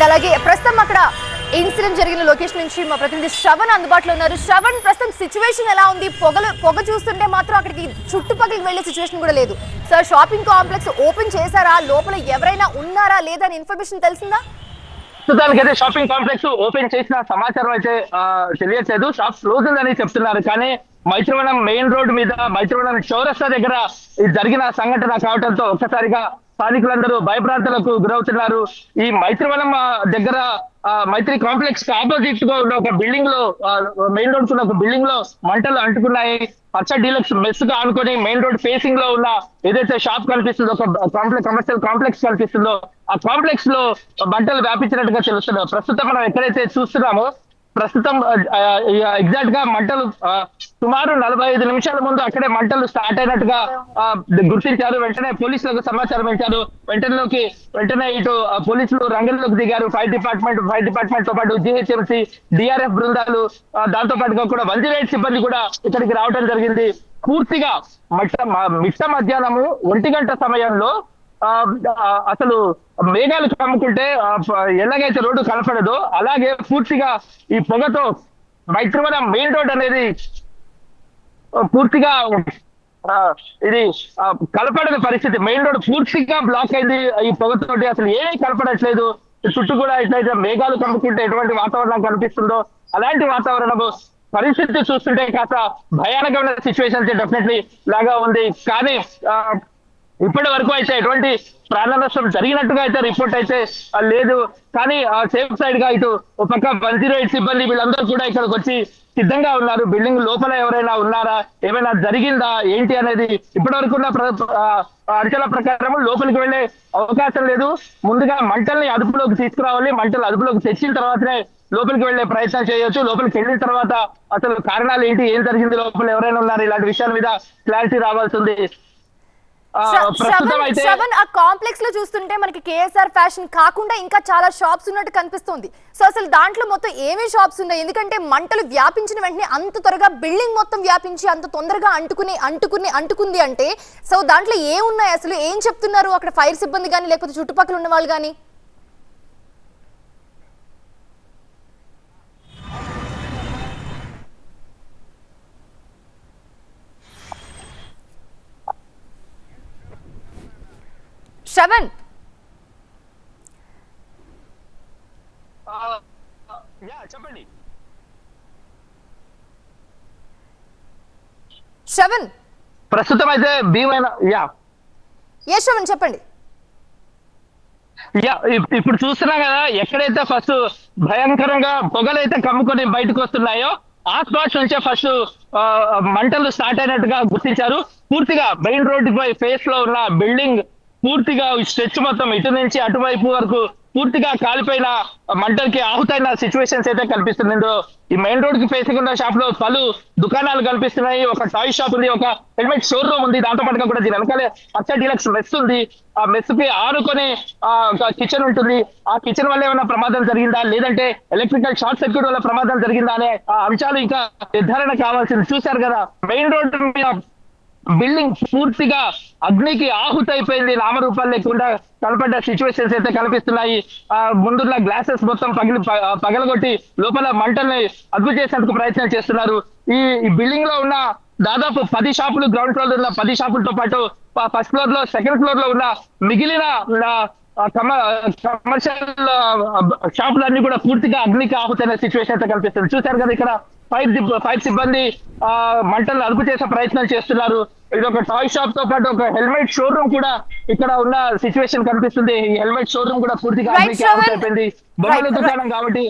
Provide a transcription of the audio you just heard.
అలాగే ప్రస్తుతం అక్కడ ఇన్సిడెంట్ జరిగిన లొకేషన్ నుంచి మా ప్రతినిధి శ్రవణ్ అందుబాటులో ఉన్నారు. శ్రవణ్, ప్రస్తుతం సిచ్యువేషన్ ఎలా ఉంది? పొగ చూస్తుంటే మాత్రం అక్కడికి చుట్టుపక్కలకి వెళ్లే సిచ్యువేషన్ కూడా లేదు. సార్, షాపింగ్ కాంప్లెక్స్ ఓపెన్ చేశారా? లోపల ఎవరైనా ఉన్నారా లేదా అని ఇన్ఫర్మేషన్ తెలిసిందా? ప్రస్తుతానికైతే షాపింగ్ కాంప్లెక్స్ ఓపెన్ చేసిన సమాచారం అయితే తెలియట్లేదు. షాప్ క్లోజ్ ఉందని చెప్తున్నారు. కానీ మైత్రివనం మెయిన్ రోడ్ మీద మైత్రివనం చౌరస్తా దగ్గర జరిగిన సంఘటన కావడంతో ఒక్కసారిగా స్థానికులందరూ భయభ్రాంతులకు గురవుతున్నారు. ఈ మైత్రివనం దగ్గర మైత్రి కాంప్లెక్స్ కి ఆపోజిట్ గా ఉన్న ఒక బిల్డింగ్ లో మెయిన్ రోడ్ ఉన్న ఒక బిల్డింగ్ లో మంటలు అంటుకున్నాయి. పచ్చ డీలక్స్ మెస్ గా అనుకుని మెయిన్ రోడ్ ఫేసింగ్ లో ఉన్న ఏదైతే షాప్ కనిపిస్తుందో, ఒక కమర్షియల్ కాంప్లెక్స్ కనిపిస్తుందో ఆ కాంప్లెక్స్ లో మంటలు వ్యాపించినట్టుగా తెలుస్తున్నారు. ప్రస్తుతం మనం ఎక్కడైతే చూస్తున్నామో ప్రస్తుతం ఎగ్జాక్ట్ గా మంటలు సుమారు 45 నిమిషాల ముందు అక్కడే మంటలు స్టార్ట్ అయినట్టుగా గుర్తించారు. వెంటనే పోలీసులకు సమాచారం ఇచ్చారు. వెంటనే ఇటు పోలీసులు రంగంలోకి దిగారు. ఫైర్ డిపార్ట్మెంట్ తో పాటు జిహెచ్ఎంసీ, డిఆర్ఎఫ్ బృందాలు, దాంతో పాటుగా కూడా 108 సిబ్బంది కూడా ఇక్కడికి రావడం జరిగింది. పూర్తిగా మిట్ట మధ్యాహ్నము 1 గంట సమయంలో అసలు మేఘాలు కమ్ముకుంటే ఎలాగైతే రోడ్డు కనపడదో అలాగే పూర్తిగా ఈ పొగతో మైత్రివనం మెయిన్ రోడ్ అనేది పూర్తిగా ఇది కనపడని పరిస్థితి. మెయిన్ రోడ్ పూర్తిగా బ్లాక్ అయింది ఈ పొగతోటి. అసలు ఏమీ కనపడట్లేదు. చుట్టూ కూడా ఎట్లయితే మేఘాలు కమ్ముకుంటే ఎటువంటి వాతావరణం కనిపిస్తుందో అలాంటి వాతావరణం పరిస్థితి చూస్తుంటే కాస్త భయానకమైన సిచ్యువేషన్ డెఫినెట్లీ లాగా ఉంది. కానీ ఇప్పటి వరకు అయితే ఎటువంటి ప్రాణ నష్టం జరిగినట్టుగా అయితే రిపోర్ట్ అయితే లేదు. కానీ సేఫ్ సైడ్ గా ఇటు ఒక పక్క 108 సిబ్బంది వీళ్ళందరూ కూడా ఇక్కడికి వచ్చి సిద్ధంగా ఉన్నారు. బిల్డింగ్ లోపల ఎవరైనా ఉన్నారా, ఏమైనా జరిగిందా ఏంటి అనేది ఇప్పటి వరకు ఉన్న అంచనా ప్రకారం లోపలికి వెళ్లే అవకాశం లేదు. ముందుగా మంటల్ని అదుపులోకి తీసుకురావాలి. మంటలు అదుపులోకి తెచ్చిన తర్వాతనే లోపలికి వెళ్లే ప్రయత్నం చేయొచ్చు. లోపలికి వెళ్ళిన తర్వాత అసలు కారణాలు ఏంటి, ఏం జరిగింది, లోపల ఎవరైనా ఉన్నారు, ఇలాంటి విషయాల మీద క్లారిటీ రావాల్సింది. శ్రవణ్, ఆ కాంప్లెక్స్ లో చూస్తుంటే మనకి కేఎస్ఆర్ ఫ్యాషన్ కాకుండా ఇంకా చాలా షాప్స్ ఉన్నట్టు కనిపిస్తుంది. సో అసలు దాంట్లో మొత్తం ఏమేమి షాప్స్ ఉన్నాయి? ఎందుకంటే మంటలు వ్యాపించిన వెంటనే అంత త్వరగా బిల్డింగ్ మొత్తం వ్యాపించి అంత తొందరగా అంటుకుంది అంటే సో దాంట్లో ఏమున్నాయి, అసలు ఏం చెప్తున్నారు అక్కడ ఫైర్ సిబ్బంది కానీ లేకపోతే చుట్టుపక్కల ఉన్న వాళ్ళు కానీ? శ్రవణ్, చెప్పండి. శ్రవణ్, ప్రస్తుతం అయితే భీమైన శ్రవణ్ చెప్పండి. ఇప్పుడు చూస్తున్నాం కదా, ఎక్కడైతే ఫస్ట్ భయంకరంగా పొగలైతే కమ్ముకొని బయటకు వస్తున్నాయో ఆ స్పాట్స్ నుంచే ఫస్ట్ మంటలు స్టార్ట్ అయినట్టుగా గుర్తించారు. పూర్తిగా మెయిన్ రోడ్డు పై ఫేస్ లో ఉన్న బిల్డింగ్ పూర్తిగా స్ట్రెచ్ మొత్తం ఇటు నుంచి అటువైపు వరకు పూర్తిగా కాలిపోయిన మంటలకి ఆహుతైన సిచ్యువేషన్స్ అయితే కనిపిస్తుంది. ఈ మెయిన్ రోడ్ కి ఫేసింగ్ ఉన్న షాప్ లో పలు దుకాణాలు కనిపిస్తున్నాయి. ఒక టాయ్ షాప్ ఉంది, ఒక హెల్మెట్ షోరూమ్ ఉంది. దాంతో పాటుగా కూడా దీని వెనకాలే పచ్చ డీలక్స్ మెస్ ఉంది. ఆ మెస్ కి ఆనుకొని కిచెన్ ఉంటుంది. ఆ కిచెన్ వల్ల ఏమైనా ప్రమాదం జరిగిందా, లేదంటే ఎలక్ట్రికల్ షార్ట్ సర్క్యూట్ వల్ల ప్రమాదం జరిగిందా అనే అంశాలు ఇంకా నిర్ధారణ కావాల్సింది. చూశారు కదా, మెయిన్ రోడ్ మీద బిల్డింగ్ పూర్తిగా అగ్నికి ఆహుతైపోయింది. నామరూపాలు లేకుండా కనపడ్డ సిచ్యువేషన్స్ అయితే కనిపిస్తున్నాయి. ముందున్న గ్లాసెస్ మొత్తం పగలగొట్టి లోపల మంటల్ని అదుపు చేసేందుకు ప్రయత్నం చేస్తున్నారు. ఈ బిల్డింగ్ లో ఉన్న దాదాపు 10 షాపులు, గ్రౌండ్ ఫ్లోర్ ఉన్న 10 షాపులతో పాటు ఫస్ట్ ఫ్లోర్ లో, సెకండ్ ఫ్లోర్ లో ఉన్న మిగిలిన కమర్షియల్ షాపులన్నీ కూడా పూర్తిగా అగ్నికి ఆహుతైన సిచ్యువేషన్ అయితే కనిపిస్తుంది. చూశారు కదా, ఇక్కడ ఫైర్ సిబ్బంది మంటలను అదుపు చేసే ప్రయత్నం చేస్తున్నారు. ఇది ఒక టాయ్ షాప్ తో పాటు ఒక హెల్మెట్ షోరూమ్ కూడా ఇక్కడ ఉన్న సిచ్యువేషన్ కనిపిస్తుంది. ఈ హెల్మెట్ షోరూమ్ కూడా పూర్తిగా అగ్నికి ఆహుతైపోయింది. బొమ్మల దుకాణం కాబట్టి